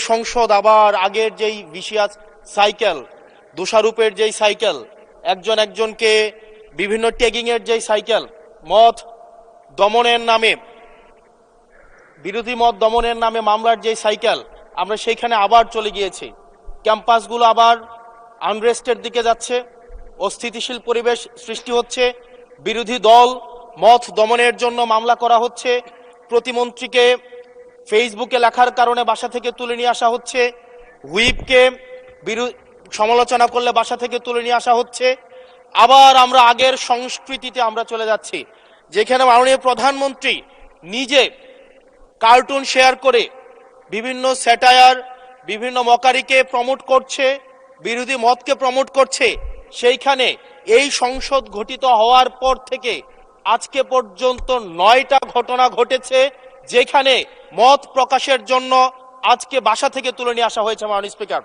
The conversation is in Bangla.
সংসদ আবার আগের যেই ভিসিয়াস সাইকেল, দোষারোপের যেই সাইকেল, একজন একজনকে বিভিন্ন ট্যাগিং এর যেই সাইকেল, মত দমনের নামে, বিরোধী মত দমনের নামে মামলার যেই সাইকেল, আমরা সেইখানে আবার চলে গিয়েছি। ক্যাম্পাসগুলো আবার আনরেস্টের দিকে যাচ্ছে, অস্থিতিশীল পরিবেশ সৃষ্টি হচ্ছে, বিরোধী দল মত দমনের জন্য মামলা করা হচ্ছে, প্রতিমন্ত্রীকে ফেসবুকে লেখার কারণে বাসা থেকে তুলে নিয়ে আসা হচ্ছে, হুইপকে সমালোচনা করলে বাসা থেকে তুলে নিয়ে আসা হচ্ছে। আবার আমরা আগের সংস্কৃতিতে আমরা চলে যাচ্ছি, যেখানে মাননীয় প্রধানমন্ত্রী নিজে কার্টুন শেয়ার করে বিভিন্ন স্যাটায়ার, বিভিন্ন মকারিকে প্রমোট করছে, বিরোধী মতকে প্রমোট করছে। সেইখানে এই সংসদ গঠিত হওয়ার পর থেকে আজকে পর্যন্ত 9টা ঘটনা ঘটেছে, যেখানে মত প্রকাশের জন্য আজকে বাসা থেকে তুলে নিয়ে আসা হয়েছে মাননীয় স্পিকার।